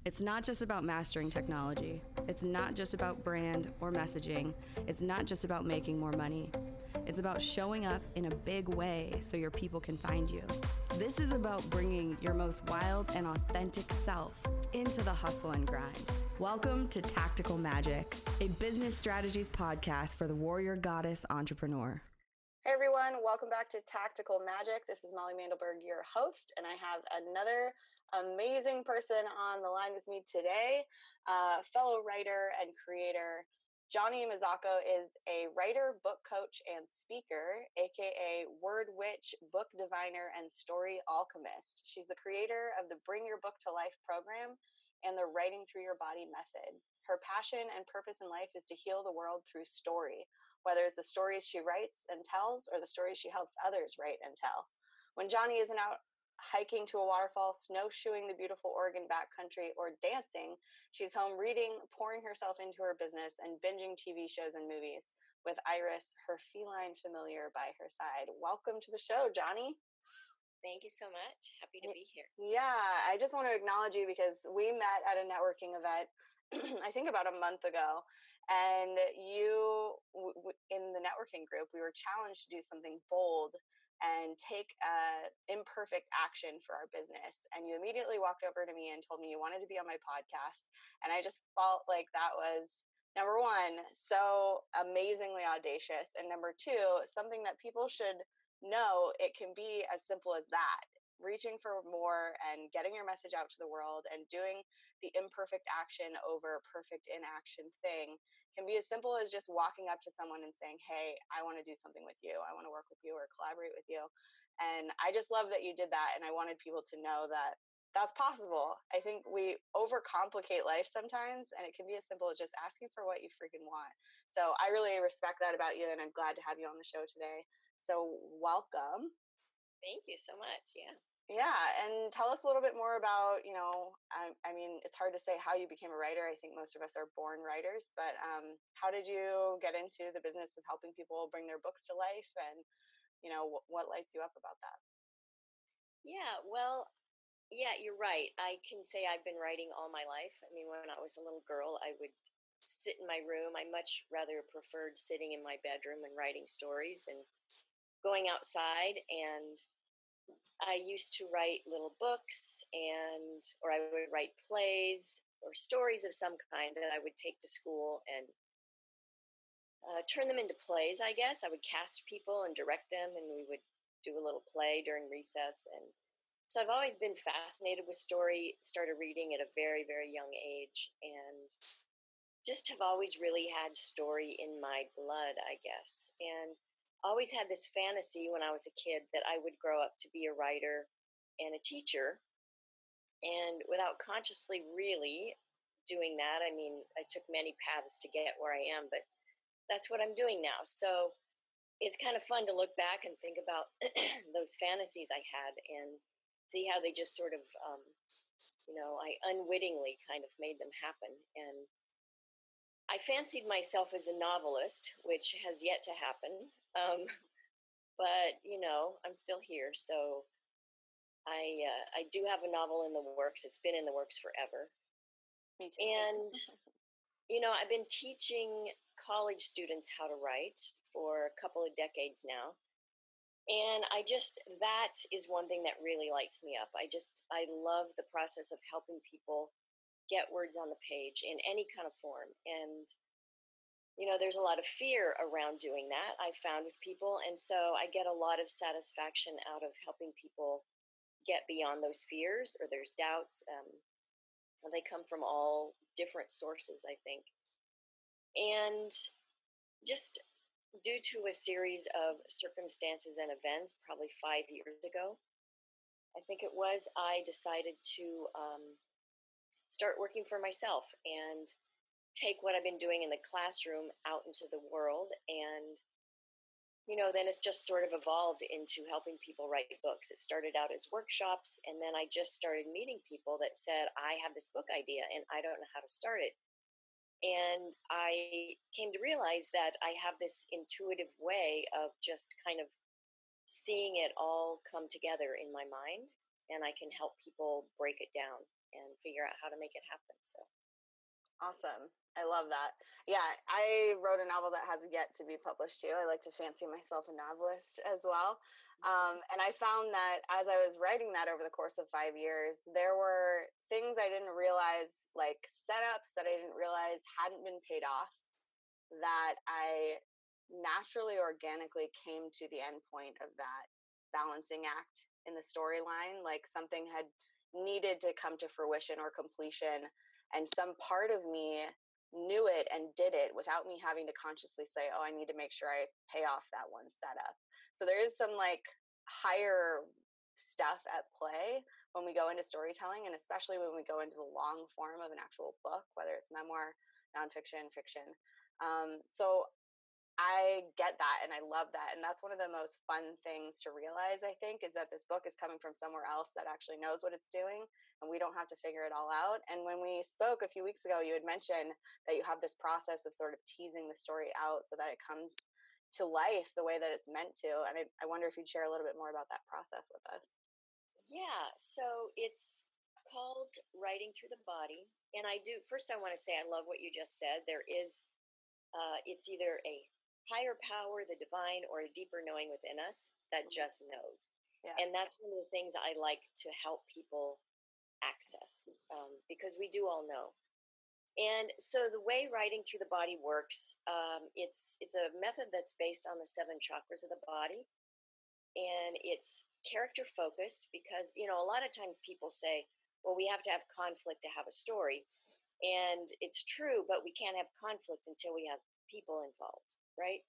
It's not just about mastering technology. It's not just about brand or messaging. It's not just about making more money. It's about showing up in a big way so your people can find you. This is about bringing your most wild and authentic self into the hustle and grind. Welcome to Tactical Magic, a business strategies podcast for the warrior goddess entrepreneur. Hey everyone, welcome back to Tactical Magic. This is Molly Mandelberg, your host, and I have another amazing person on the line with me today, fellow writer and creator. Johnnie Mazzocco is a writer, book coach, and speaker, aka word witch, book diviner, and story alchemist. She's the creator of the Bring Your Book to Life program and the Writing Through Your Body method. Her passion and purpose in life is to heal the world through story, whether it's the stories she writes and tells or the stories she helps others write and tell. When Johnnie isn't out hiking to a waterfall, snowshoeing the beautiful Oregon backcountry, or dancing, she's home reading, pouring herself into her business, and binging TV shows and movies with Iris, her feline familiar, by her side. Welcome to the show, Johnnie. Thank you so much. Happy to be here. Yeah, I just want to acknowledge you because we met at a networking event I think about a month ago, and you, in the networking group, we were challenged to do something bold and take imperfect action for our business. And you immediately walked over to me and told me you wanted to be on my podcast. And I just felt like that was, number one, so amazingly audacious. And number two, something that people should know. It can be as simple as that. Reaching for more and getting your message out to the world and doing the imperfect action over perfect inaction thing can be as simple as just walking up to someone and saying, hey, I want to do something with you. I want to work with you or collaborate with you. And I just love that you did that. And I wanted people to know that that's possible. I think we overcomplicate life sometimes, and it can be as simple as just asking for what you freaking want. So I really respect that about you, and I'm glad to have you on the show today. So welcome. Thank you so much. Yeah. Yeah. And tell us a little bit more about, I mean, it's hard to say how you became a writer. I think most of us are born writers, but how did you get into the business of helping people bring their books to life? And, what lights you up about that? Yeah. Well, yeah, you're right. I can say I've been writing all my life. I mean, when I was a little girl, I would sit in my room. I much rather preferred sitting in my bedroom and writing stories than going outside. And I used to write little books or I would write plays or stories of some kind that I would take to school and turn them into plays, I guess. I would cast people and direct them, and we would do a little play during recess. And so I've always been fascinated with story, started reading at a very, very young age, and just have always really had story in my blood, I guess. And always had this fantasy when I was a kid that I would grow up to be a writer and a teacher. And without consciously really doing that, I mean, I took many paths to get where I am, but that's what I'm doing now. So it's kind of fun to look back and think about those fantasies I had and see how they just sort of, I unwittingly kind of made them happen. And I fancied myself as a novelist, which has yet to happen. But I'm still here. So I do have a novel in the works. It's been in the works forever. Me too. And, I've been teaching college students how to write for a couple of decades now. And that is one thing that really lights me up. I love the process of helping people get words on the page in any kind of form. And there's a lot of fear around doing that, I found, with people. And so I get a lot of satisfaction out of helping people get beyond those fears or there's doubts. They come from all different sources, I think. And just due to a series of circumstances and events, probably 5 years ago, I think it was, I decided to start working for myself and take what I've been doing in the classroom out into the world. And, then it's just sort of evolved into helping people write books. It started out as workshops, and then I just started meeting people that said, I have this book idea and I don't know how to start it. And I came to realize that I have this intuitive way of just kind of seeing it all come together in my mind, and I can help people break it down. and figure out how to make it happen. So awesome. I love that. Yeah, I wrote a novel that has yet to be published too. I like to fancy myself a novelist as well. And I found that as I was writing that over the course of 5 years, there were things I didn't realize, like setups that I didn't realize hadn't been paid off, that I naturally, organically came to the end point of that balancing act in the storyline. Like something had needed to come to fruition or completion, and some part of me knew it and did it without me having to consciously say, oh, I need to make sure I pay off that one setup. So there is some like higher stuff at play when we go into storytelling, and especially when we go into the long form of an actual book, whether it's memoir, nonfiction, fiction. So I get that and I love that. And that's one of the most fun things to realize, I think, is that this book is coming from somewhere else that actually knows what it's doing, and we don't have to figure it all out. And when we spoke a few weeks ago, you had mentioned that you have this process of sort of teasing the story out so that it comes to life the way that it's meant to. And I wonder if you'd share a little bit more about that process with us. yeah, so it's called Writing Through the Body. And I do, first, I want to say I love what you just said. There is, it's either a higher power, the divine, or a deeper knowing within us that just knows. Yeah. And that's one of the things I like to help people access, because we do all know. And so the way Writing Through the Body works, it's a method that's based on the 7 chakras of the body, and it's character focused because, you know, a lot of times people say, well, we have to have conflict to have a story. And it's true, but we can't have conflict until we have people involved, right?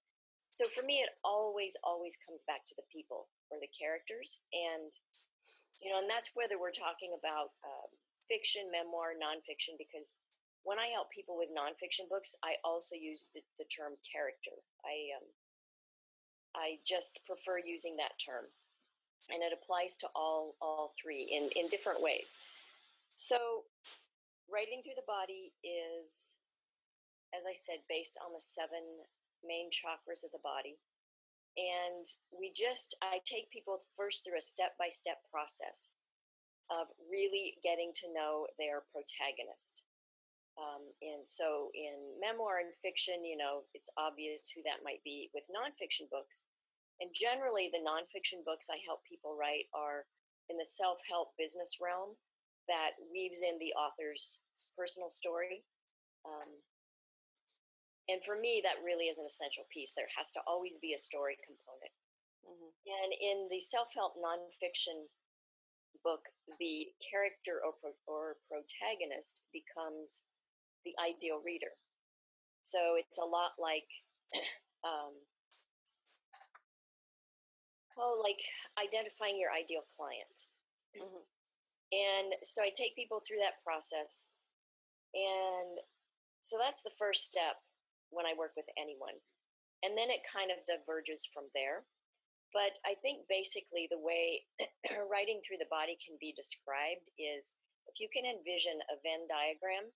So for me, it always comes back to the people or the characters. And, you know, and that's whether we're talking about fiction, memoir, nonfiction, because when I help people with nonfiction books, I also use the term character. I just prefer using that term, and it applies to all 3 in different ways. So Writing Through the Body is, as I said, based on the 7 main chakras of the body. And I take people first through a step-by-step process of really getting to know their protagonist. And so in memoir and fiction, you know, it's obvious who that might be. With nonfiction books, and generally the nonfiction books I help people write are in the self-help business realm that weaves in the author's personal story. And for me, that really is an essential piece. There has to always be a story component. Mm-hmm. And in the self-help nonfiction book, the character or protagonist becomes the ideal reader. So it's a lot like, like identifying your ideal client. Mm-hmm. And so I take people through that process. And so that's the first step when I work with anyone. And then it kind of diverges from there. But I think basically the way Writing Through the Body can be described is if you can envision a Venn diagram,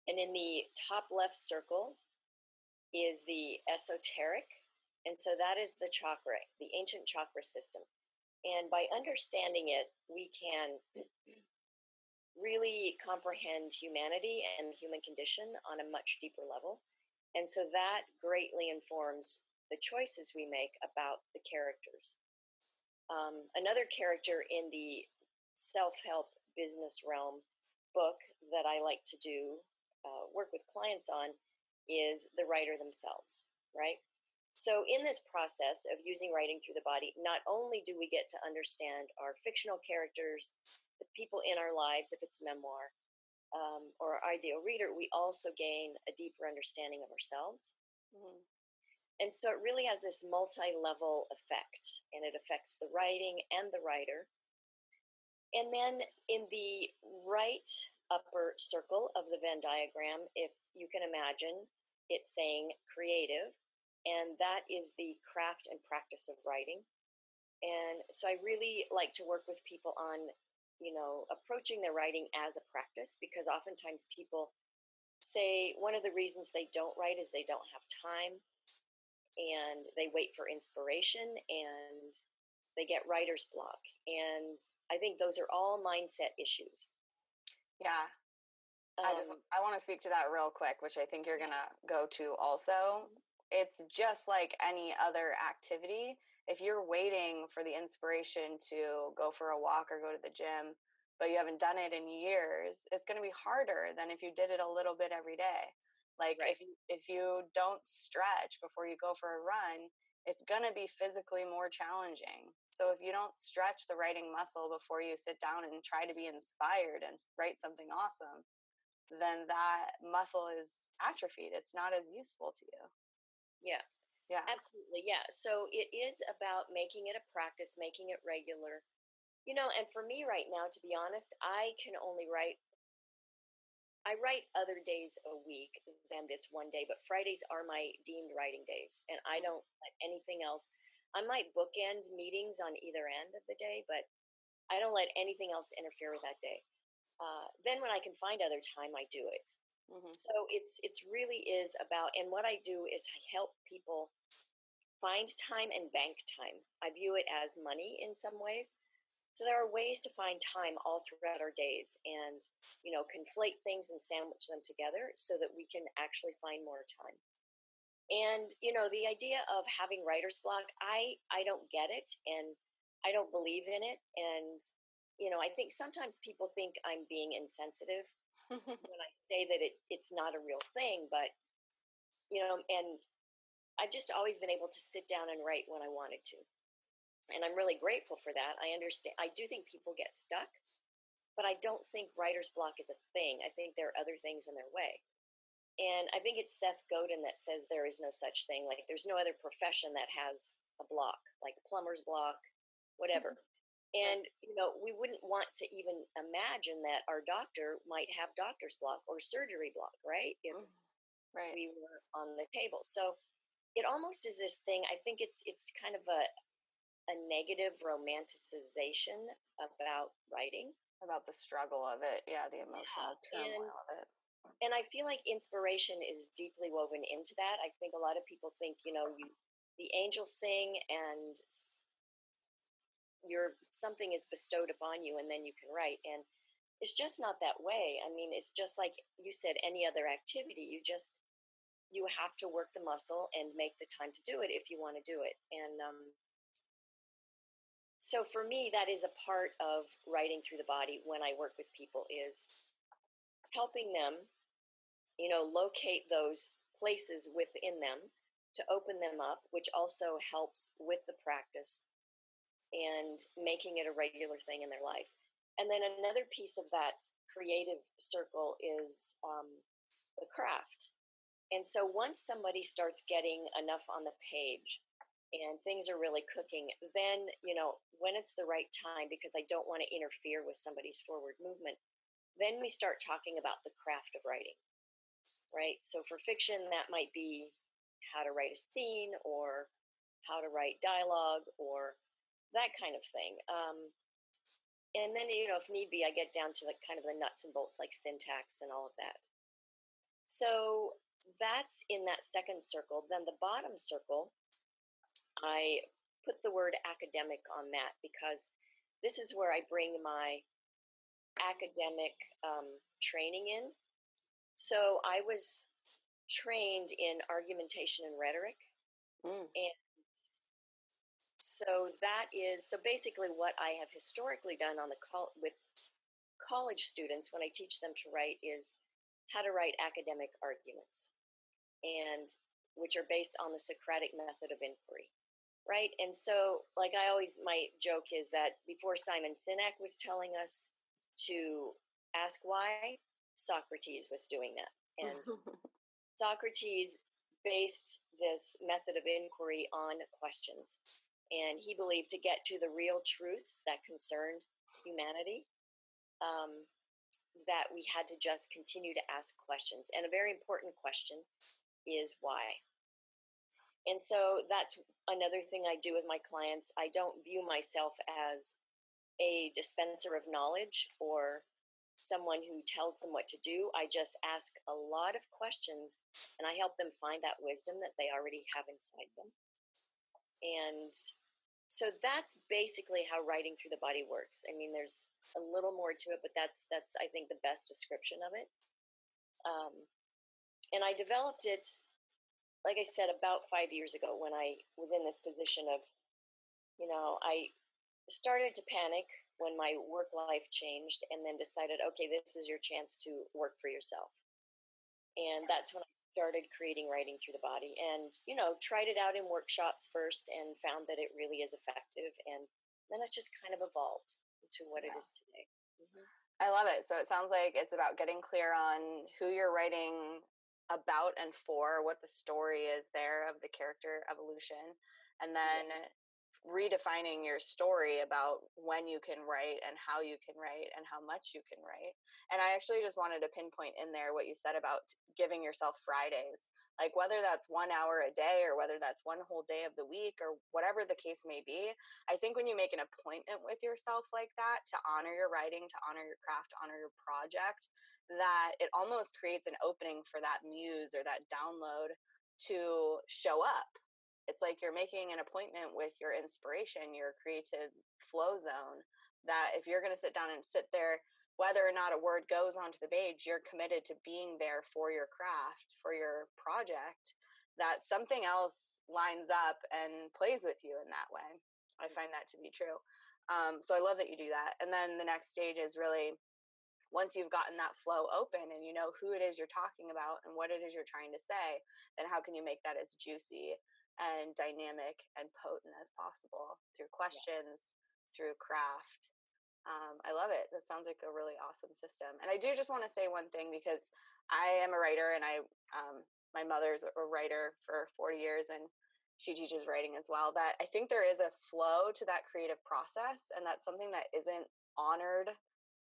and in the top left circle is the esoteric. And so that is the chakra, the ancient chakra system. And by understanding it, we can really comprehend humanity and the human condition on a much deeper level. And so that greatly informs the choices we make about the characters. Another character in the self-help business realm book that I like to do work with clients on is the writer themselves, right? So in this process of using Writing Through the Body, not only do we get to understand our fictional characters, the people in our lives, if it's memoir, or our ideal reader, we also gain a deeper understanding of ourselves. Mm-hmm. And so it really has this multi-level effect, and it affects the writing and the writer. And then in the right upper circle of the Venn diagram, if you can imagine, it's saying creative, and that is the craft and practice of writing. And so I really like to work with people on, you know, approaching their writing as a practice, because oftentimes people say one of the reasons they don't write is they don't have time, and they wait for inspiration, and they get writer's block. And I think those are all mindset issues. Yeah. Um, I want to speak to that real quick, which I think you're going to go to also. It's just like any other activity. If you're waiting for the inspiration to go for a walk or go to the gym, but you haven't done it in years, it's going to be harder than if you did it a little bit every day. Like right. if you don't stretch before you go for a run, it's going to be physically more challenging. So if you don't stretch the writing muscle before you sit down and try to be inspired and write something awesome, then that muscle is atrophied. It's not as useful to you. Yeah, Yeah. absolutely. Yeah. So it is about making it a practice, making it regular. And for me right now, to be honest, I can only write. I write other days a week than this one day, but Fridays are my deemed writing days, and I don't let anything else. I might bookend meetings on either end of the day, but I don't let anything else interfere with that day. Then when I can find other time, I do it. Mm-hmm. So it's really is about, and what I do is I help people find time and bank time. I view it as money in some ways. So there are ways to find time all throughout our days and, conflate things and sandwich them together so that we can actually find more time. And, the idea of having writer's block, I don't get it and I don't believe in it. And, I think sometimes people think I'm being insensitive when I say that it's not a real thing, but, and I've just always been able to sit down and write when I wanted to. And I'm really grateful for that. I understand. I do think people get stuck, but I don't think writer's block is a thing. I think there are other things in their way. And I think it's Seth Godin that says there is no such thing. Like there's no other profession that has a block, like a plumber's block, whatever. And, we wouldn't want to even imagine that our doctor might have doctor's block or surgery block, right? If Right. we were on the table. So it almost is this thing. I think it's kind of a negative romanticization about writing. About the struggle of it. Yeah, the emotional Yeah. turmoil of it. And I feel like inspiration is deeply woven into that. I think a lot of people think, the angels sing and something is bestowed upon you and then you can write. And it's just not that way. I mean, it's just like you said, any other activity. You have to work the muscle and make the time to do it if you want to do it. And so for me, that is a part of writing through the body when I work with people is helping them, locate those places within them to open them up, which also helps with the practice and making it a regular thing in their life. And then another piece of that creative circle is the craft. And so once somebody starts getting enough on the page and things are really cooking, then, when it's the right time, because I don't want to interfere with somebody's forward movement, then we start talking about the craft of writing, right? So for fiction, that might be how to write a scene or how to write dialogue or that kind of thing. And then, if need be, I get down to kind of the nuts and bolts like syntax and all of that. So that's in that second circle. Then the bottom circle, I put the word academic on that because this is where I bring my academic training in. So I was trained in argumentation and rhetoric. And so basically what I have historically done with college students when I teach them to write is how to write academic arguments, and which are based on the Socratic method of inquiry, right? And so, like my joke is that before Simon Sinek was telling us to ask why, Socrates was doing that. And Socrates based this method of inquiry on questions. And he believed to get to the real truths that concerned humanity, that we had to just continue to ask questions. And a very important question is why. And so that's another thing I do with my clients. I don't view myself as a dispenser of knowledge or someone who tells them what to do. I just ask a lot of questions and I help them find that wisdom that they already have inside them. And So that's basically how writing through the body works. I mean, there's a little more to it, but that's I think the best description of it. Um, and I developed it, like I said, about 5 years ago when I was in this position of, I started to panic when my work life changed, and then decided, okay, this is your chance to work for yourself. And that's when I started creating writing through the body, and tried it out in workshops first and found that it really is effective, and then it's just kind of evolved into what it is today. Mm-hmm. I love it. So it sounds like it's about getting clear on who you're writing about and for, what the story is there of the character evolution, and then redefining your story about when you can write and how you can write and how much you can write. And I actually just wanted to pinpoint in there what you said about giving yourself Fridays, like whether that's 1 hour a day or whether that's one whole day of the week or whatever the case may be. I think when you make an appointment with yourself like that to honor your writing, to honor your craft, to honor your project, that it almost creates an opening for that muse or that download to show up. It's like you're making an appointment with your inspiration, your creative flow zone, that if you're going to sit down and sit there, whether or not a word goes onto the page, you're committed to being there for your craft, for your project, that something else lines up and plays with you in that way. I find that to be true. So I love that you do that. And then the next stage is really, once you've gotten that flow open and you know who it is you're talking about and what it is you're trying to say, then how can you make that as juicy and dynamic and potent as possible through questions, through craft. I love it. That sounds like a really awesome system. And I do just want to say one thing, because I am a writer, and my mother's a writer for 40 years, and she teaches writing as well, that I think there is a flow to that creative process, and that's something that isn't honored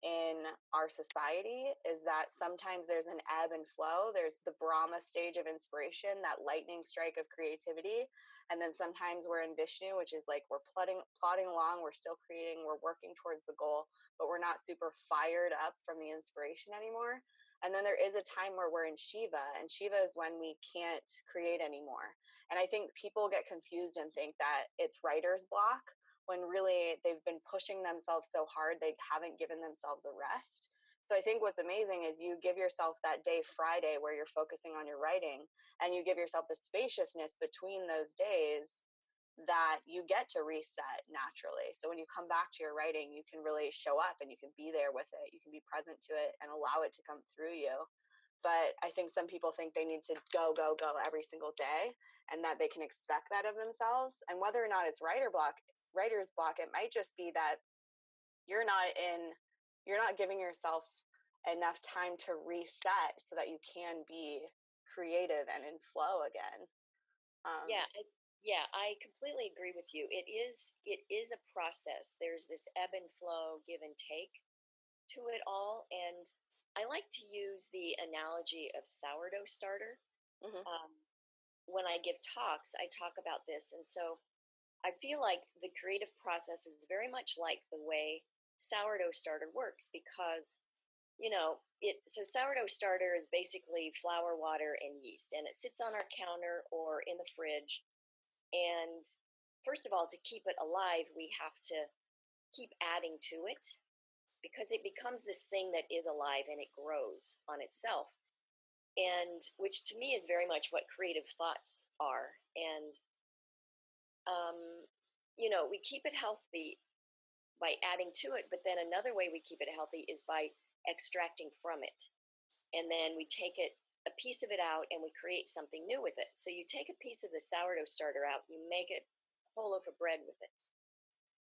in our society, is that sometimes there's an ebb and flow. There's the Brahma stage of inspiration, that lightning strike of creativity. And then sometimes we're in Vishnu, which is like we're plodding along, we're still creating, we're working towards the goal, but we're not super fired up from the inspiration anymore. And then there is a time where we're in Shiva, and Shiva is when we can't create anymore. And I think people get confused and think that it's writer's block, when really they've been pushing themselves so hard they haven't given themselves a rest. So I think what's amazing is you give yourself that day Friday where you're focusing on your writing, and you give yourself the spaciousness between those days that you get to reset naturally. So when you come back to your writing, you can really show up and you can be there with it. You can be present to it and allow it to come through you. But I think some people think they need to go every single day, and that they can expect that of themselves. And whether or not it's writer's block, it might just be that you're not giving yourself enough time to reset so that you can be creative and in flow again. I completely agree with you. It is a process. There's this ebb and flow, give and take to it all. And I like to use the analogy of sourdough starter. Mm-hmm. When I give talks, I talk about this. And so I feel like the creative process is very much like the way sourdough starter works, because so sourdough starter is basically flour, water, and yeast, and it sits on our counter or in the fridge. And first of all, to keep it alive, we have to keep adding to it, because it becomes this thing that is alive and it grows on itself. And which to me is very much what creative thoughts are. And we keep it healthy by adding to it, but then another way we keep it healthy is by extracting from it. And then we take a piece of it out and we create something new with it. So you take a piece of the sourdough starter out, you make a whole loaf of bread with it.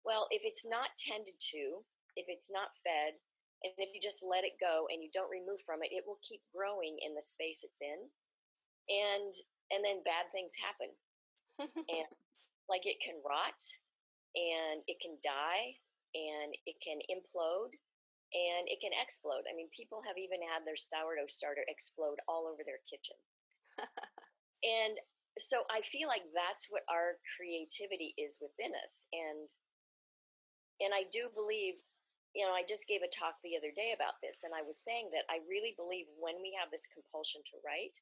Well, if it's not tended to, if it's not fed, and if you just let it go and you don't remove from it, it will keep growing in the space it's in. And then bad things happen. And like it can rot, and it can die, and it can implode, and it can explode. I mean, people have even had their sourdough starter explode all over their kitchen. And so I feel like that's what our creativity is within us. And I do believe, I just gave a talk the other day about this, and I was saying that I really believe when we have this compulsion to write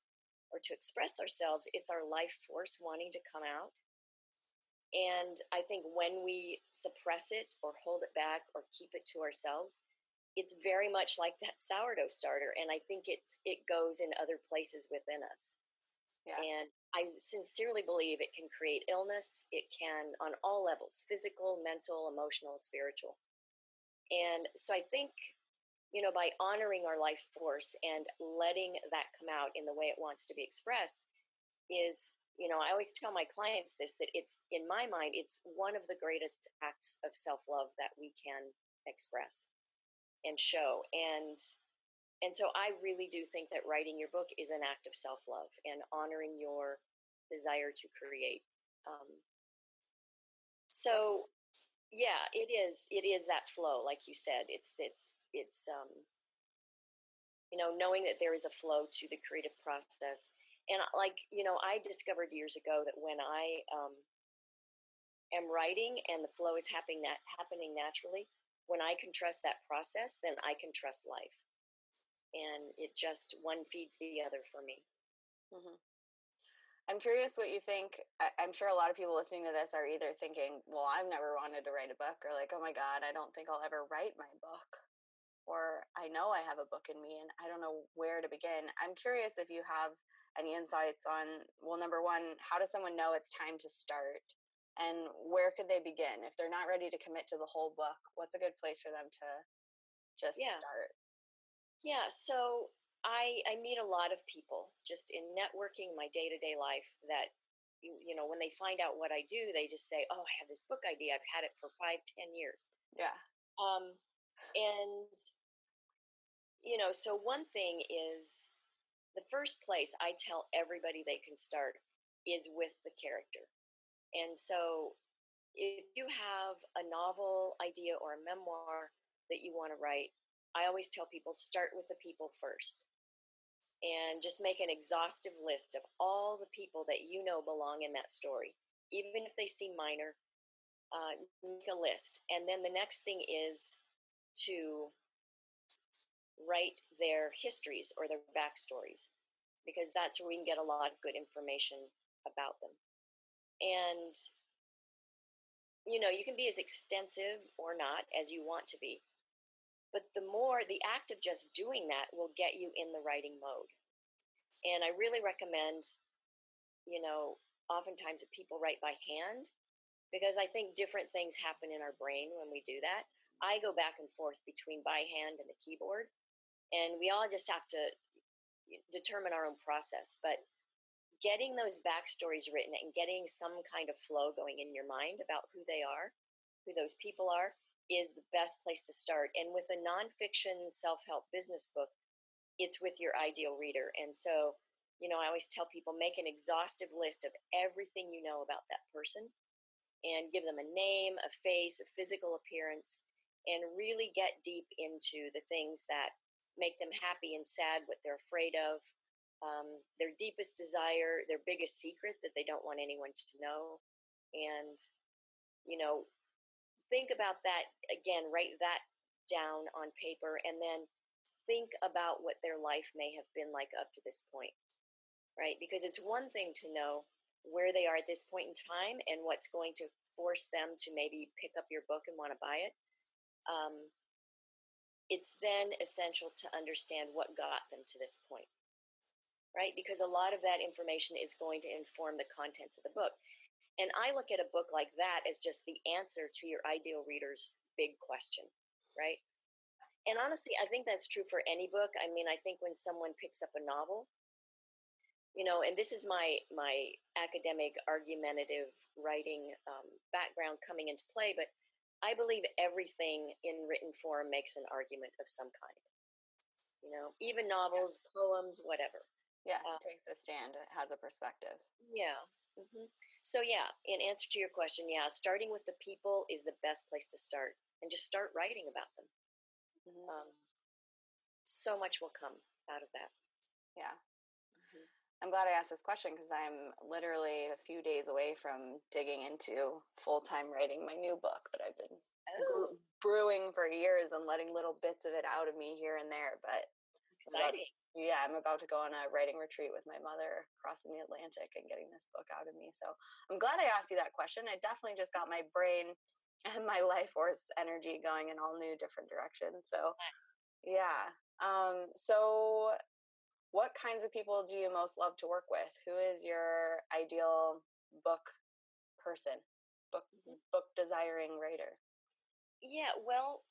or to express ourselves, it's our life force wanting to come out. And I think when we suppress it or hold it back or keep it to ourselves, it's very much like that sourdough starter. And I think it goes in other places within us. Yeah. And I sincerely believe it can create illness. It can, on all levels, physical, mental, emotional, spiritual. And so I think, by honoring our life force and letting that come out in the way it wants to be expressed is, I always tell my clients this, that it's, in my mind, it's one of the greatest acts of self-love that we can express and show. And so I really do think that writing your book is an act of self-love and honoring your desire to create. So yeah, it is that flow, like you said. It's knowing that there is a flow to the creative process. And I discovered years ago that when I am writing and the flow is happening naturally, when I can trust that process, then I can trust life. And it just, one feeds the other for me. Mm-hmm. I'm curious what you think. I'm sure a lot of people listening to this are either thinking, well, I've never wanted to write a book, or like, oh my God, I don't think I'll ever write my book. Or I know I have a book in me and I don't know where to begin. I'm curious if you have any insights on, well, number one, how does someone know it's time to start? And where could they begin? If they're not ready to commit to the whole book, what's a good place for them to just Yeah. start? Yeah. So I meet a lot of people just in networking, my day-to-day life, that when they find out what I do, they just say, oh, I have this book idea. I've had it for 5-10 years. Yeah. And so one thing is, the first place I tell everybody they can start is with the character. And so if you have a novel idea or a memoir that you want to write, I always tell people, start with the people first. And just make an exhaustive list of all the people that belong in that story, even if they seem minor. Make a list. And then the next thing is to write their histories or their backstories, because that's where we can get a lot of good information about them. And, you can be as extensive or not as you want to be. But the act of just doing that will get you in the writing mode. And I really recommend, oftentimes that people write by hand, because I think different things happen in our brain when we do that. I go back and forth between by hand and the keyboard, and we all just have to determine our own process. But getting those backstories written and getting some kind of flow going in your mind about who they are, who those people are, is the best place to start. And with a nonfiction self-help business book, it's with your ideal reader. And so, I always tell people, make an exhaustive list of everything you know about that person, and give them a name, a face, a physical appearance, and really get deep into the things that make them happy and sad, what they're afraid of, their deepest desire, their biggest secret that they don't want anyone to know. And, think about that again, write that down on paper, and then think about what their life may have been like up to this point, right? Because it's one thing to know where they are at this point in time and what's going to force them to maybe pick up your book and want to buy it. It's then essential to understand what got them to this point, right? Because a lot of that information is going to inform the contents of the book. And I look at a book like that as just the answer to your ideal reader's big question, right? And honestly, I think that's true for any book. I mean, I think when someone picks up a novel, and this is my academic argumentative writing background coming into play, but I believe everything in written form makes an argument of some kind. Even novels, poems, whatever. Yeah, it takes a stand. It has a perspective. Yeah. Mm-hmm. So yeah, in answer to your question, yeah, starting with the people is the best place to start, and just start writing about them. Mm-hmm. So much will come out of that. Yeah. I'm glad I asked this question, because I'm literally a few days away from digging into full-time writing my new book that I've been brewing for years and letting little bits of it out of me here and there. But Exciting. I'm about to go on a writing retreat with my mother crossing the Atlantic and getting this book out of me. So I'm glad I asked you that question. It definitely just got my brain and my life force energy going in all new different directions. So yeah. So what kinds of people do you most love to work with? Who is your ideal book person, book desiring writer? Yeah, well,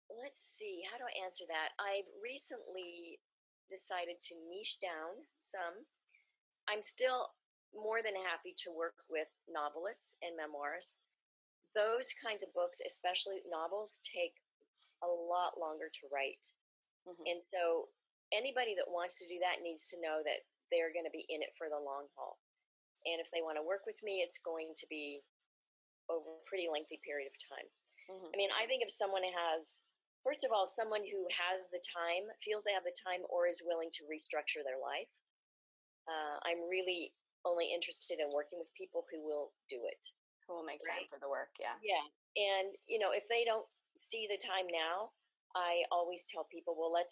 let's see, how do I answer that? I've recently decided to niche down some. I'm still more than happy to work with novelists and memoirists. Those kinds of books, especially novels, take a lot longer to write. Mm-hmm. And so anybody that wants to do that needs to know that they're going to be in it for the long haul. And if they want to work with me, it's going to be over a pretty lengthy period of time. Mm-hmm. I mean, I think if someone has, first of all, someone who has the time, feels they have the time, or is willing to restructure their life, I'm really only interested in working with people who will do it. Who will make time for the work, yeah. Yeah. And, if they don't see the time now, I always tell people, well, I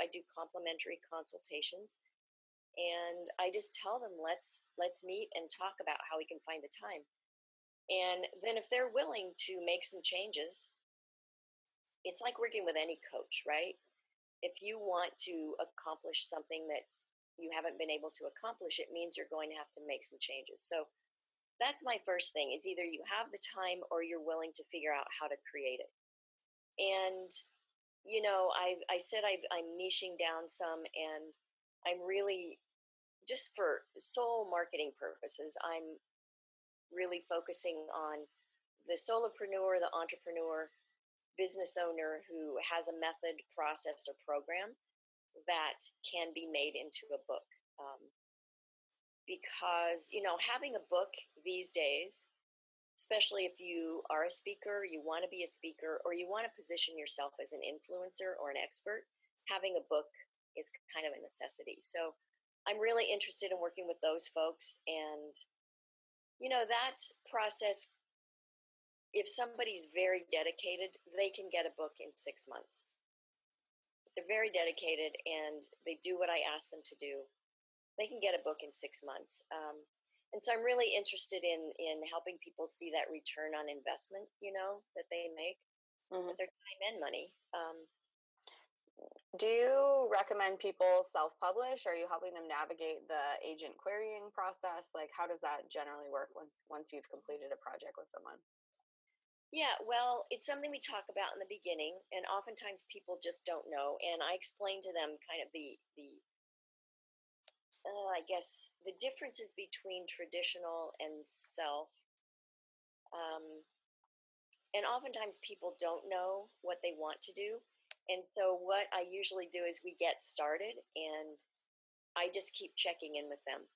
do complimentary consultations. And I just tell them, let's meet and talk about how we can find the time. And then if they're willing to make some changes, it's like working with any coach, right? If you want to accomplish something that you haven't been able to accomplish, it means you're going to have to make some changes. So that's my first thing, is either you have the time or you're willing to figure out how to create it. And, I said I'm niching down some, and I'm really, just for sole marketing purposes, I'm really focusing on the solopreneur, the entrepreneur, business owner who has a method, process, or program that can be made into a book. Because, having a book these days, especially if you are a speaker, you want to be a speaker, or you want to position yourself as an influencer or an expert, having a book is kind of a necessity. So I'm really interested in working with those folks. And, that process, if somebody's very dedicated, they can get a book in 6 months. If they're very dedicated and they do what I ask them to do, they can get a book in 6 months. And so I'm really interested in helping people see that return on investment, that they make with their time and money. Do you recommend people self-publish? Are you helping them navigate the agent querying process? Like, how does that generally work once you've completed a project with someone? Yeah, well, it's something we talk about in the beginning, and oftentimes people just don't know. And I explain to them kind of I guess the differences between traditional and self. And oftentimes people don't know what they want to do. And so what I usually do is we get started and I just keep checking in with them.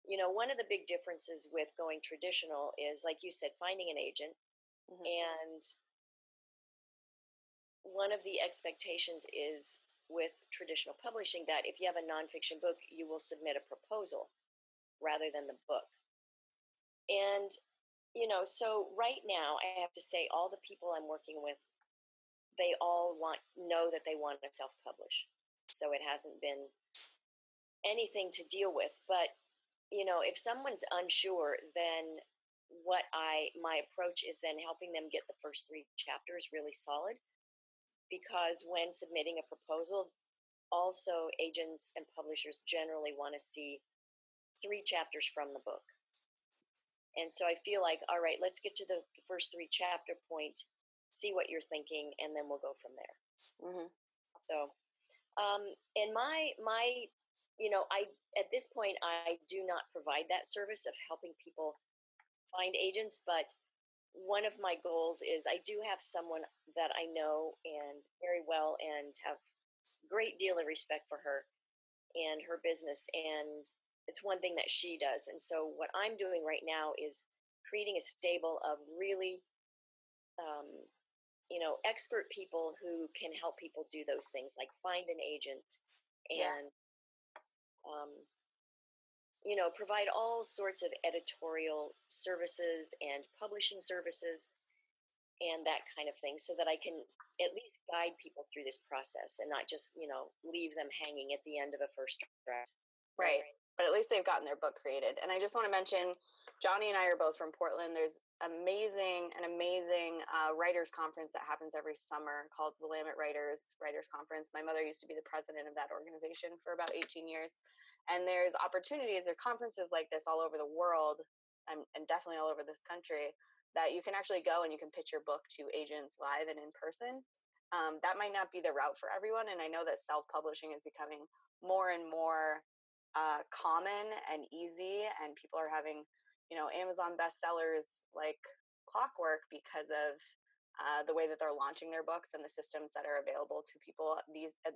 One of the big differences with going traditional is, like you said, finding an agent. Mm-hmm. And one of the expectations is with traditional publishing that if you have a nonfiction book, you will submit a proposal rather than the book. And, so right now I have to say all the people I'm working with, they all know that they want to self-publish. So it hasn't been anything to deal with. But, if someone's unsure, then my approach is then helping them get the first 3 chapters really solid. Because when submitting a proposal, also agents and publishers generally want to see 3 chapters from the book. And so I feel like, all right, let's get to the first 3 chapter point, see what you're thinking, and then we'll go from there. Mm-hmm. So, and I at this point, I do not provide that service of helping people find agents, but one of my goals is I do have someone that I know and very well and have great deal of respect for her and her business, and it's one thing that she does. And so what I'm doing right now is creating a stable of really expert people who can help people do those things, like find an agent and provide all sorts of editorial services and publishing services. and that kind of thing, so that I can at least guide people through this process and not just, leave them hanging at the end of a first draft. Right. But at least they've gotten their book created. And I just want to mention, Johnny and I are both from Portland. There's an amazing writers conference that happens every summer called Willamette Writers Conference. My mother used to be the president of that organization for about 18 years. And there's opportunities, there are conferences like this all over the world, and definitely all over this country, that you can actually go and you can pitch your book to agents live and in person. That might not be the route for everyone. And I know that self-publishing is becoming more and more common and easy, and people are having, Amazon bestsellers like clockwork because of the way that they're launching their books and the systems that are available to people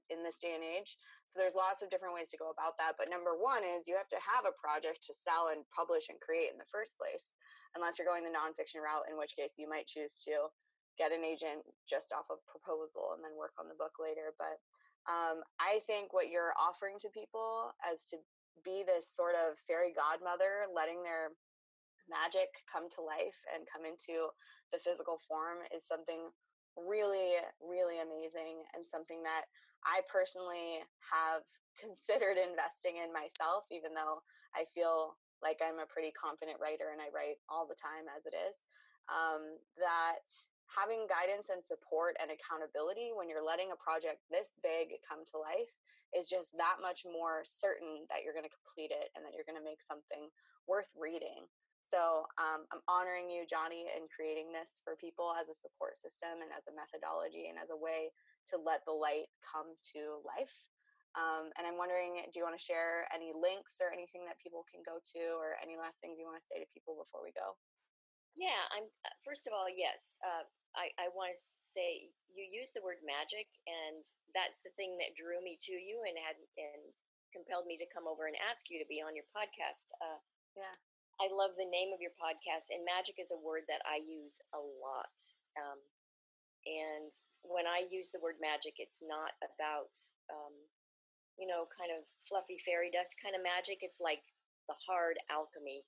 in this day and age. So there's lots of different ways to go about that. But number one is you have to have a project to sell and publish and create in the first place, unless you're going the nonfiction route, in which case you might choose to get an agent just off of proposal and then work on the book later. But I think what you're offering to people as to be this sort of fairy godmother, letting their magic come to life and come into the physical form, is something really, really amazing, and something that I personally have considered investing in myself, even though I feel like I'm a pretty confident writer and I write all the time as it is. That having guidance and support and accountability when you're letting a project this big come to life is just that much more certain that you're going to complete it and that you're going to make something worth reading. So I'm honoring you, Johnny, in creating this for people as a support system and as a methodology and as a way to let the light come to life. And I'm wondering, do you want to share any links or anything that people can go to, or any last things you want to say to people before we go? Yeah, first of all, yes. I want to say you used the word magic, and that's the thing that drew me to you and compelled me to come over and ask you to be on your podcast. Yeah, I love the name of your podcast, and magic is a word that I use a lot. And when I use the word magic, it's not about kind of fluffy fairy dust kind of magic. It's like the hard alchemy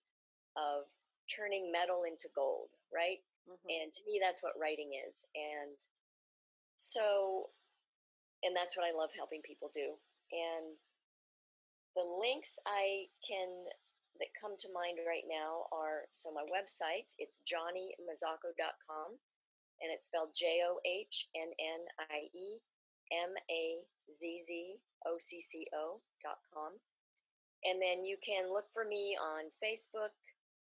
of turning metal into gold, right? Mm-hmm. And to me, that's what writing is. And that's what I love helping people do. And the links that come to mind right now are, so my website, it's johnniemazzocco.com, and it's spelled JohnnieMazzocco.com. And then you can look for me on Facebook,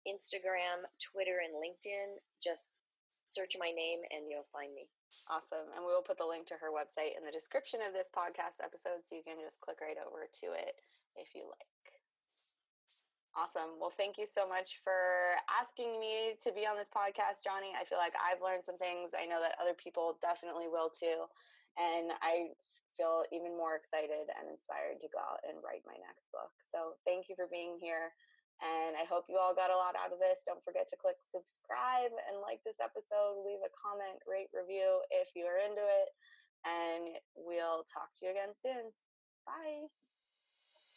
Instagram, Twitter, and LinkedIn. Just search my name and you'll find me. Awesome. And we will put the link to her website in the description of this podcast episode, so you can just click right over to it if you like. Awesome. Well, thank you so much for asking me to be on this podcast, Johnny. I feel like I've learned some things. I know that other people definitely will too. And I feel even more excited and inspired to go out and write my next book. So thank you for being here. And I hope you all got a lot out of this. Don't forget to click subscribe and like this episode. Leave a comment, rate, review if you are into it. And we'll talk to you again soon. Bye.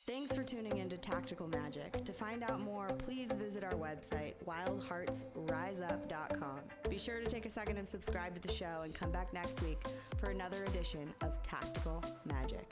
Thanks for tuning into Tactical Magic. To find out more, please visit our website, wildheartsriseup.com. Be sure to take a second and subscribe to the show, and come back next week for another edition of Tactical Magic.